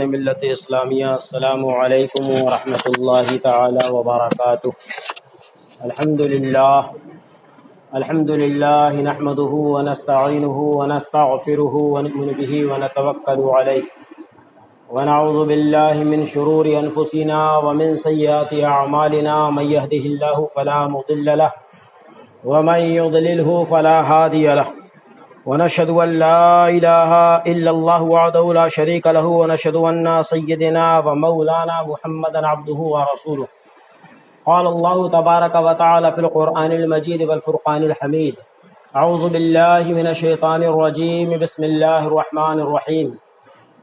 ملت اسلامیہ السلام علیکم ورحمۃ اللہ تعالی وبرکاتہ۔ الحمد للہ نحمده ونستعینه ونستغفره ونؤمن به ونتوکل علیہ ونعوذ باللہ من شرور انفسنا ومن سیئات اعمالنا من یهده اللہ فلا مضل له ومن یضللہ فلا ہادی له ونشهد أن لا إله إلا الله وحده لا شريك له ونشهد أن سيدنا ومولانا محمدا عبده ورسوله قال الله تبارك وتعالى في القرآن المجيد والفرقان الحميد أعوذ بالله من الشيطان الرجيم بسم الله الرحمن الرحيم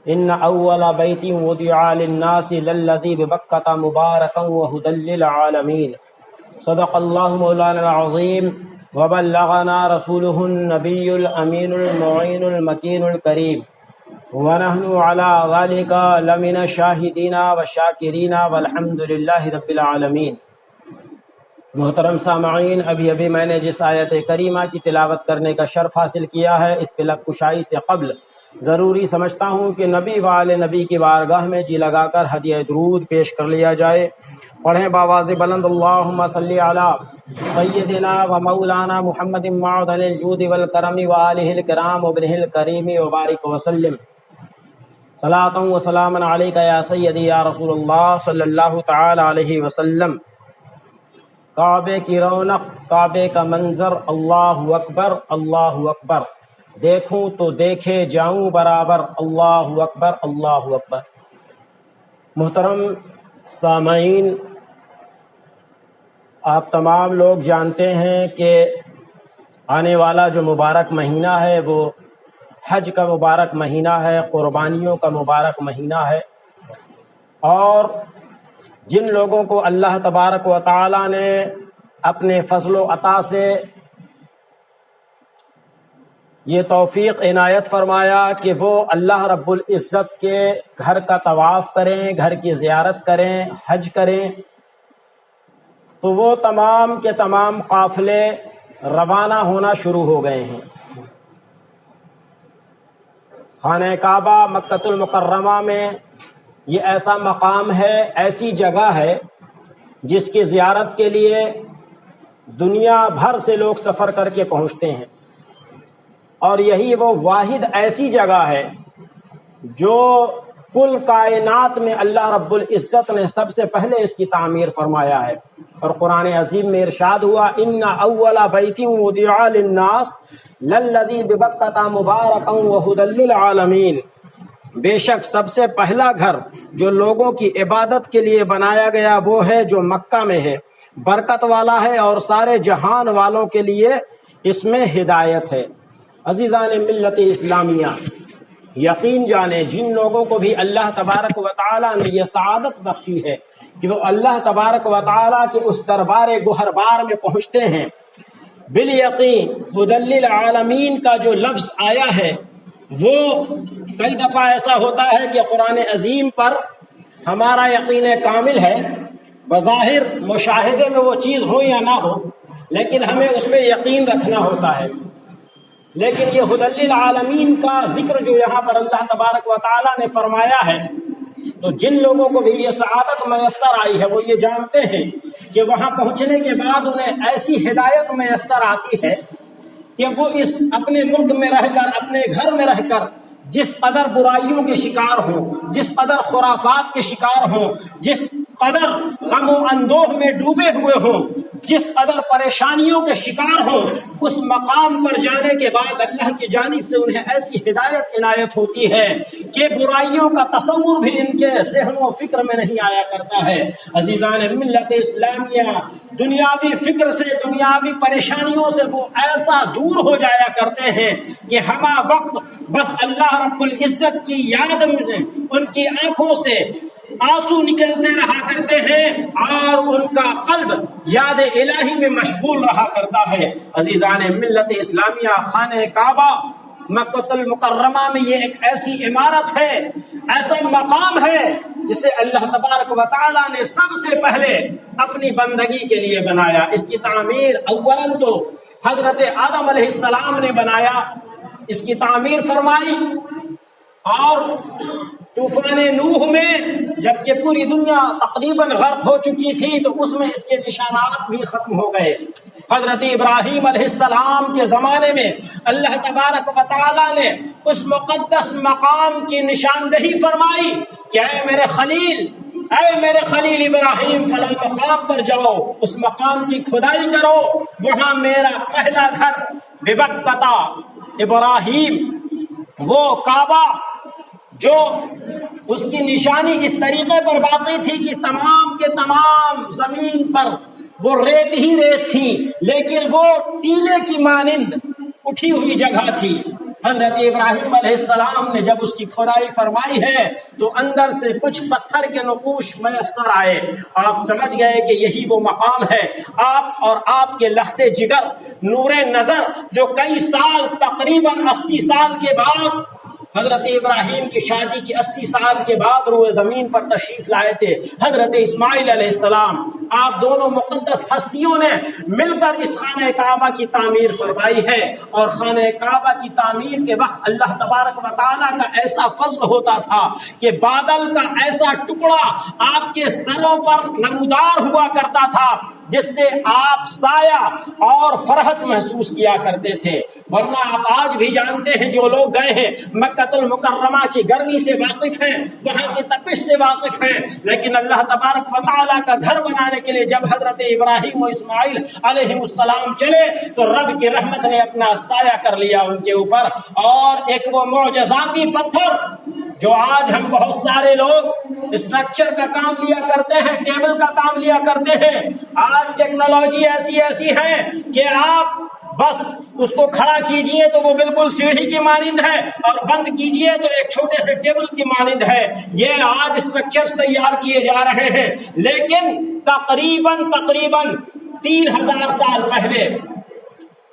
إن أول بيت وضع للناس للذي ببكة مباركا وهدى للعالمين صدق الله مولانا العظيم وبلغنا رسوله النبي الأمين المعين المكين الكريم ونحن على ذلك لمن الشاهدين والشاكرين والحمد لله رب العالمين۔ محترم سامعین، ابھی میں نے جس آیت کریمہ کی تلاوت کرنے کا شرف حاصل کیا ہے، اس پہ لب کشائی سے قبل ضروری سمجھتا ہوں کہ نبی والے نبی کی بارگاہ میں جی لگا کر ہدیہ درود پیش کر لیا جائے۔ پڑھیں باواز بلند اللہم صلی علی سیدنا و مولانا محمد معدن الجود والکرم وآلہ الکرام وابنہ الکریم وبارک وسلم صلاۃ و سلام علیک یا سیدی یا رسول اللہ صلی اللہ تعالی علیہ وسلم۔ کعبے کی رونق، کعبے کا منظر، اللہ اکبر اللہ اکبر، دیکھوں تو دیکھے جاؤں برابر، اللہ اکبر اللہ اکبر۔ محترم سامعین، آپ تمام لوگ جانتے ہیں کہ آنے والا جو مبارک مہینہ ہے وہ حج کا مبارک مہینہ ہے، قربانیوں کا مبارک مہینہ ہے، اور جن لوگوں کو اللہ تبارک و تعالی نے اپنے فضل و عطا سے یہ توفیق عنایت فرمایا کہ وہ اللہ رب العزت کے گھر کا طواف کریں، گھر کی زیارت کریں، حج کریں، تو وہ تمام کے تمام قافلے روانہ ہونا شروع ہو گئے ہیں۔ خانہ کعبہ مکۃ المکرمہ میں یہ ایسا مقام ہے، ایسی جگہ ہے جس کی زیارت کے لیے دنیا بھر سے لوگ سفر کر کے پہنچتے ہیں، اور یہی وہ واحد ایسی جگہ ہے جو کل کائنات میں اللہ رب العزت نے سب سے پہلے اس کی تعمیر فرمایا ہے، اور قرآن عظیم میں ارشاد ہوا ان اول بیت وضع للناس للذی ببکۃ مبارکا وہدی للعالمین، بے شک سب سے پہلا گھر جو لوگوں کی عبادت کے لیے بنایا گیا وہ ہے جو مکہ میں ہے، برکت والا ہے اور سارے جہان والوں کے لیے اس میں ہدایت ہے۔ عزیزان ملت اسلامیہ، یقین جانیں جن لوگوں کو بھی اللہ تبارک و تعالی نے یہ سعادت بخشی ہے کہ وہ اللہ تبارک و تعالی کے اس دربار گہربار میں پہنچتے ہیں، بالیقین ہدی للعالمین کا جو لفظ آیا ہے وہ کئی دفعہ ایسا ہوتا ہے کہ قرآن عظیم پر ہمارا یقین کامل ہے، بظاہر مشاہدے میں وہ چیز ہو یا نہ ہو، لیکن ہمیں اس پہ یقین رکھنا ہوتا ہے۔ لیکن یہ ہدی للعالمین کا ذکر جو یہاں پر اللہ تبارک و تعالی نے فرمایا ہے، تو جن لوگوں کو بھی یہ سعادت میسر آئی ہے وہ یہ جانتے ہیں کہ وہاں پہنچنے کے بعد انہیں ایسی ہدایت میسر آتی ہے کہ وہ اس اپنے ملک میں رہ کر، اپنے گھر میں رہ کر جس قدر برائیوں کے شکار ہوں، جس قدر خرافات کے شکار ہوں، جس قدر غم و اندوہ میں ڈوبے ہوئے ہوں، جس قدر پریشانیوں کے شکار ہوں، اس مقام پر جانے کے بعد اللہ کی جانب سے انہیں ایسی ہدایت عنایت ہوتی ہے کہ برائیوں کا تصور بھی ان کے ذہن و فکر میں نہیں آیا کرتا ہے۔ عزیزان ملت اسلامیہ، دنیاوی فکر سے، دنیاوی پریشانیوں سے وہ ایسا دور ہو جایا کرتے ہیں کہ ہمہ وقت بس اللہ رب العزت کی یاد میں ان کی آنکھوں سے آنسو نکلتے رہا کرتے ہیں اور ان کا قلب یاد الہی میں مشغول رہا کرتا ہے۔ عزیزان ملت اسلامیہ، خانہ کعبہ مکۃ المکرمہ میں یہ ایک ایسی عمارت ہے، ایسا مقام ہے جسے اللہ تبارک و تعالی نے سب سے پہلے اپنی بندگی کے لیے بنایا۔ اس کی تعمیر اولاً تو حضرت آدم علیہ السلام نے بنایا، اس کی تعمیر فرمائی، اور طوفان نوح میں جبکہ پوری دنیا تقریباً غرق ہو چکی تھی تو اس میں اس کے نشانات بھی ختم ہو گئے۔ حضرت ابراہیم علیہ السلام کے زمانے میں اللہ تبارک و تعالیٰ نے اس مقدس مقام کی نشاندہی فرمائی کہ اے میرے خلیل ابراہیم فلاں مقام پر جاؤ، اس مقام کی کھدائی کرو، وہاں میرا پہلا گھر ببکہ ابراہیم، وہ کعبہ جو اس کی نشانی اس طریقے پر باقی تھی کہ تمام کے تمام زمین پر وہ ریت ہی ریت تھی، لیکن وہ ٹیلے کی مانند اٹھی ہوئی جگہ تھی۔ حضرت ابراہیم علیہ السلام نے جب اس کی کھدائی فرمائی ہے تو اندر سے کچھ پتھر کے نقوش میسر آئے۔ آپ سمجھ گئے کہ یہی وہ مقام ہے۔ آپ اور آپ کے لخت جگر نور نظر جو کئی سال تقریباً 80 سال کے بعد حضرت ابراہیم کی شادی کی 80 سال کے بعد روئے زمین پر تشریف لائے تھے، حضرت اسماعیل علیہ السلام، آپ دونوں مقدس ہستیوں نے مل کر اس خانہ کعبہ کی تعمیر فرمائی ہے۔ اور خانہ کعبہ کی تعمیر کے وقت اللہ تبارک و تعالیٰ کا ایسا فضل ہوتا تھا کہ بادل کا ایسا ٹکڑا آپ کے سروں پر نمودار ہوا کرتا تھا جس سے آپ سایہ اور فرحت محسوس کیا کرتے تھے۔ ورنہ آپ آج بھی جانتے ہیں، جو لوگ گئے ہیں مکہ المکرمہ کی گرمی سے واقف ہیں، وہاں کی تپش سے واقف ہیں، لیکن اللہ تبارک و تعالیٰ کا گھر بنانے کے لیے جب حضرت ابراہیم و اسماعیل علیہ السلام چلے تو رب کی رحمت نے اپنا سایہ کر لیا ان کے اوپر۔ اور ایک وہ معجزاتی پتھر جو آج ہم بہت سارے لوگ اسٹرکچر کا کام لیا کرتے ہیں، ٹیبل کا کام لیا کرتے ہیں، آج ٹیکنالوجی ایسی ہے کہ آپ بس اس کو کھڑا کیجئے تو وہ بالکل سیڑھی کی مانند ہے، اور بند کیجئے تو ایک چھوٹے سے ٹیبل کی مانند ہے۔ یہ آج اسٹرکچرز تیار کیے جا رہے ہیں، لیکن تقریباً 3000 سال پہلے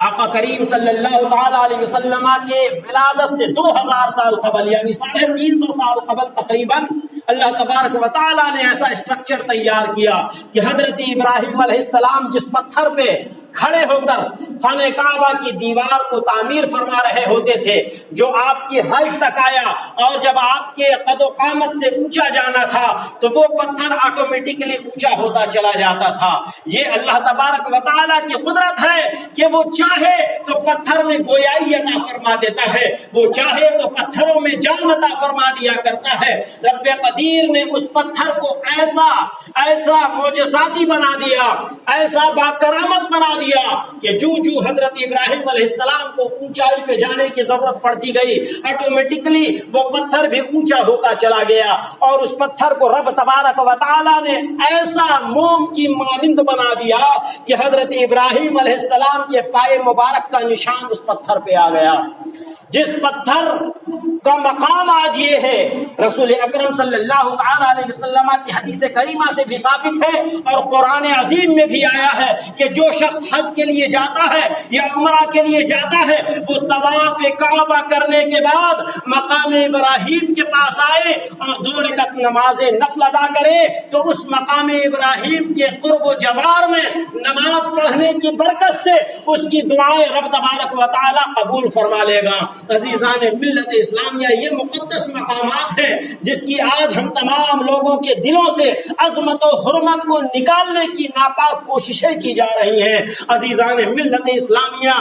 آقا کریم صلی اللہ تعالی علیہ وسلم کے ولادت سے 2000 سال قبل، یعنی 350 سال قبل تقریباً، اللہ تبارک و تعالیٰ نے ایسا اسٹرکچر تیار کیا کہ حضرت ابراہیم علیہ السلام جس پتھر پہ کھڑے ہو کر خانہ کعبہ کی دیوار کو تعمیر فرما رہے ہوتے تھے، جو آپ کی ہائٹ تک آیا، اور جب آپ کے قد و قامت سے اونچا جانا تھا تو وہ پتھر آٹومیٹکلی اونچا ہوتا چلا جاتا تھا۔ یہ اللہ تبارک و تعالیٰ کی قدرت ہے کہ وہ چاہے تو پتھر میں گویائی عطا فرما دیتا ہے، وہ چاہے تو پتھروں میں جان عطا فرما دیا کرتا ہے۔ رب قدیر نے اس پتھر کو ایسا معجزاتی بنا دیا، ایسا باکرامت بنا دیا کہ جو حضرت ابراہیم علیہ السلام کو اونچائی پہ جانے کی ضرورت پڑتی گئی، آٹومیٹکلی وہ پتھر بھی اونچا ہوتا چلا گیا، اور اس پتھر کو رب تبارک و تعالیٰ نے ایسا موم کی مانند بنا دیا کہ حضرت ابراہیم علیہ السلام کے پائے مبارک کا نشان اس پتھر پہ آ گیا۔ جس پتھر کا مقام آج یہ ہے، رسول اکرم صلی اللہ تعالی علیہ وسلم کی حدیث کریمہ سے بھی ثابت ہے اور قرآن عظیم میں بھی آیا ہے کہ جو شخص حج کے لیے جاتا ہے یا عمرہ کے لیے جاتا ہے، وہ طواف کعبہ کرنے کے بعد مقام ابراہیم کے پاس آئے اور 2 رکعت نماز نفل ادا کرے تو اس مقام ابراہیم کے قرب و جوار میں نماز پڑھنے کی برکت سے اس کی دعائیں رب تبارک و تعالی قبول فرما لے گا۔ عزیزان ملت اسلامیہ، یہ مقدس مقامات ہیں جس کی آج ہم تمام لوگوں کے دلوں سے عظمت و حرمت کو نکالنے کی ناپاک کوششیں کی جا رہی ہیں۔ عزیزان ملت اسلامیہ،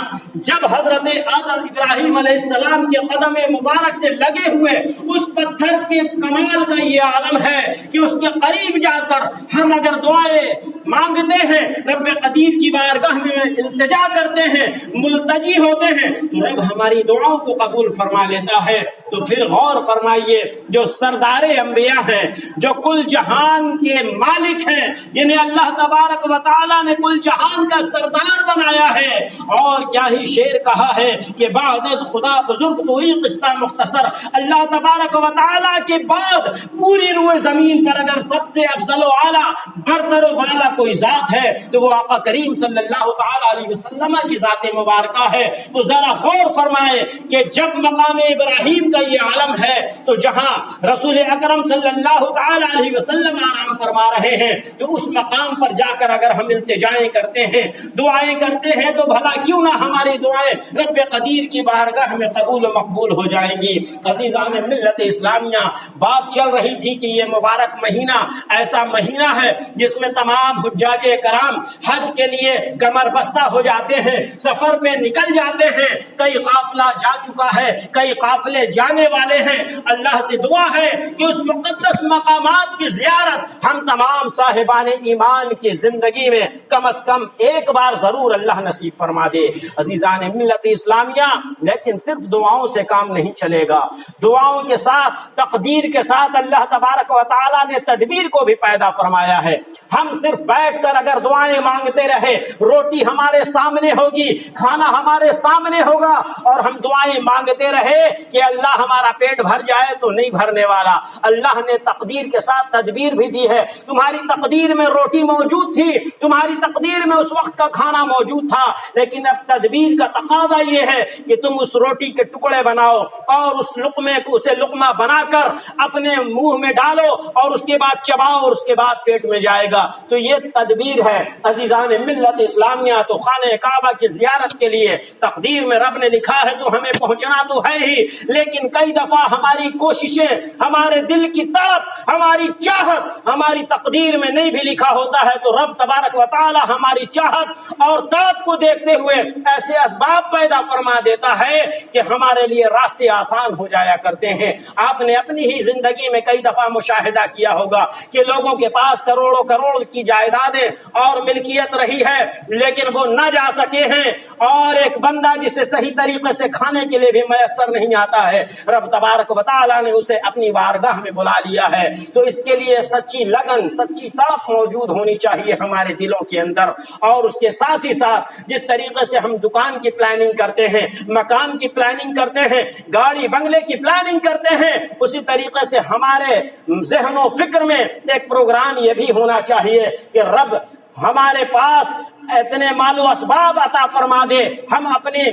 جب حضرت آدم ابراہیم علیہ السلام کے قدم مبارک سے لگے ہوئے اس پتھر کے کمال کا یہ عالم ہے کہ اس کے قریب جا کر ہم اگر دعائیں مانگتے ہیں، رب قدیر کی بارگاہ میں التجا کرتے ہیں، ملتجی ہوتے ہیں، تو رب ہماری دعاؤں کو قبول فرما لیتا ہے۔ تو پھر غور فرمائیے، جو سردار انبیاء ہیں، جو کل جہان کے مالک ہیں، جنہیں اللہ تبارک و تعالیٰ نے کل جہان کا سردار بنایا ہے، اور کیا ہی شعر کہا ہے کہ بعد از خدا بزرگ تو ہی قصہ مختصر۔ اللہ تبارک و تعالیٰ کے بعد پوری روئے زمین پر اگر سب سے افضل و اعلیٰ برتر و بالا کوئی ذات ہے تو وہ آقا کریم صلی اللہ تعالی علیہ وسلم کی ذات مبارکہ ہے۔ تو ذرا غور فرمائیں کہ جب مقام ابراہیم کا یہ عالم ہے تو جہاں رسول اکرم صلی اللہ تعالی علیہ وسلم آرام فرما رہے ہیں، تو اس مقام پر جا کر اگر ہم التجائیں کرتے ہیں، دعائیں کرتے ہیں، تو بھلا کیوں نہ ہماری دعائیں رب قدیر کی بارگاہ میں قبول و مقبول ہو جائیں گی۔ عزیزان ملت اسلامیہ، بات چل رہی تھی کہ یہ مبارک مہینہ ایسا مہینہ ہے جس میں تمام حجاج کرام حج کے لیے کمر بستہ ہو جاتے ہیں، سفر پہ نکل جاتے ہیں۔ کئی قافلہ جا چکا ہے، کئی قافلے جانے والے ہیں۔ اللہ سے دعا ہے کہ اس مقدس مقامات کی زیارت ہم تمام صاحبان ایمان کی زندگی میں کم از کم ایک بار ضرور اللہ نصیب فرما دے۔ عزیزان ملت اسلامیہ، لیکن صرف دعاؤں سے کام نہیں چلے گا، دعاؤں کے ساتھ تقدیر کے ساتھ اللہ تبارک و تعالیٰ نے تدبیر کو بھی پیدا فرمایا ہے۔ ہم صرف بیٹھ کر اگر دعائیں مانگتے رہے، روٹی ہمارے سامنے ہوگی، کھانا ہمارے سامنے ہوگا، اور ہم دعائیں مانگتے رہے کہ اللہ ہمارا پیٹ بھر جائے، تو نہیں بھرنے والا۔ اللہ نے تقدیر کے ساتھ تدبیر بھی دی ہے۔ تمہاری تقدیر میں روٹی موجود تھی، تمہاری تقدیر میں اس وقت کا کھانا موجود تھا، لیکن اب تدبیر کا تقاضا یہ ہے کہ تم اس روٹی کے ٹکڑے بناؤ اور اس لقمے کو اسے لقمہ بنا کر اپنے منہ میں ڈالو، اور اس کے بعد چباؤ، اور اس کے بعد پیٹ میں جائے گا۔ تو یہ تدبیر ہے۔ عزیزان ملت اسلامیہ، تو خانہ کعبہ کی زیارت کے لیے تقدیر میں رب نے لکھا ہے تو ہمیں پہنچنا تو ہے ہی، لیکن کئی دفعہ ہماری کوششیں، ہمارے دل کی تڑپ، ہماری چاہت ہماری تقدیر میں نہیں بھی لکھا ہوتا ہے، تو رب تبارک و تعالی ہماری چاہت اور تڑپ کو دیکھتے ہوئے ایسے اسباب پیدا فرما دیتا ہے کہ ہمارے لیے راستے آسان ہو جایا کرتے ہیں۔ آپ نے اپنی ہی زندگی میں کئی دفعہ مشاہدہ کیا ہوگا کہ لوگوں کے پاس کروڑوں کروڑ کی جائیدادیں اور ملکیت رہی ہے، لیکن وہ نہ جا سکے ہیں، اور ایک بندہ جسے صحیح طریقے سے کھانے کے لیے بھی میسر نہیں آتا ہے، رب تبارک و تعالیٰ نے اسے اپنی بارگاہ میں بلا لیا ہے۔ تو اس کے لیے سچی لگن، سچی تڑپ موجود ہونی چاہیے ہمارے دلوں کے اندر، اور اس کے ساتھ ہی ساتھ جس طریقے سے ہم دکان کی پلاننگ کرتے ہیں، مکان کی پلاننگ کرتے ہیں، گاڑی بنگلے کی پلاننگ کرتے ہیں، اسی طریقے سے ہمارے ذہن و فکر میں ایک پروگرام یہ بھی ہونا چاہیے کہ رب ہمارے پاس اتنے مال و اسباب عطا فرما دے، ہم اپنے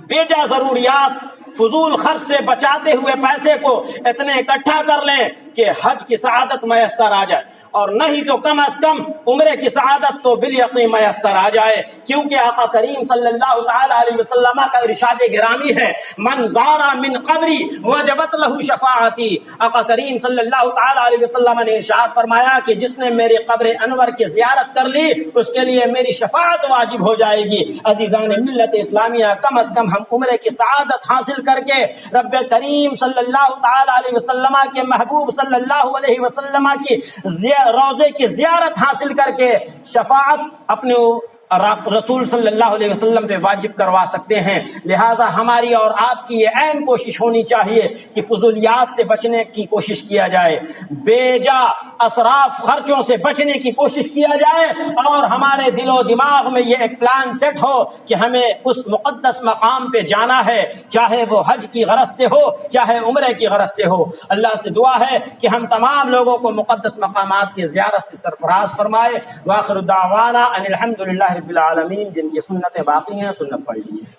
بیجا ضروریات فضول خرچ سے بچاتے ہوئے پیسے کو اتنے اکٹھا کر لیں کہ حج کی سعادت میسر آ جائے، اور نہیں تو کم از کم عمرے کی سعادت تو بالیقین میسر آ جائے، کیونکہ آقا کریم صلی اللہ تعالی علیہ وسلم کا ارشاد گرامی ہے، من زار من قبری وجبت له شفاعتی۔ آقا کریم صلی اللہ تعالی علیہ وسلم نے ارشاد فرمایا کہ جس نے میری قبر انور کی زیارت کر لی، اس کے لیے میری شفاعت واجب ہو جائے گی۔ عزیزان ملت اسلامیہ، کم از کم ہم عمرے کی سعادت حاصل کر کے رب کریم صلی اللہ تعالی علیہ وسلم کے محبوب صلی اللہ علیہ وسلم کی روزے کی زیارت حاصل کر کے شفاعت اپنے رسول صلی اللہ علیہ وسلم پہ واجب کروا سکتے ہیں۔ لہٰذا ہماری اور آپ کی یہ عین کوشش ہونی چاہیے کہ فضولیات سے بچنے کی کوشش کیا جائے، بے جا اسراف خرچوں سے بچنے کی کوشش کیا جائے، اور ہمارے دل و دماغ میں یہ ایک پلان سیٹ ہو کہ ہمیں اس مقدس مقام پہ جانا ہے، چاہے وہ حج کی غرض سے ہو، چاہے عمرے کی غرض سے ہو۔ اللہ سے دعا ہے کہ ہم تمام لوگوں کو مقدس مقامات کی زیارت سے سرفراز فرمائے۔ وآخر دعوانا ان الحمدللہ رب العالمین۔ جن کی سنتیں باقی ہیں سنت پڑھ لیجیے۔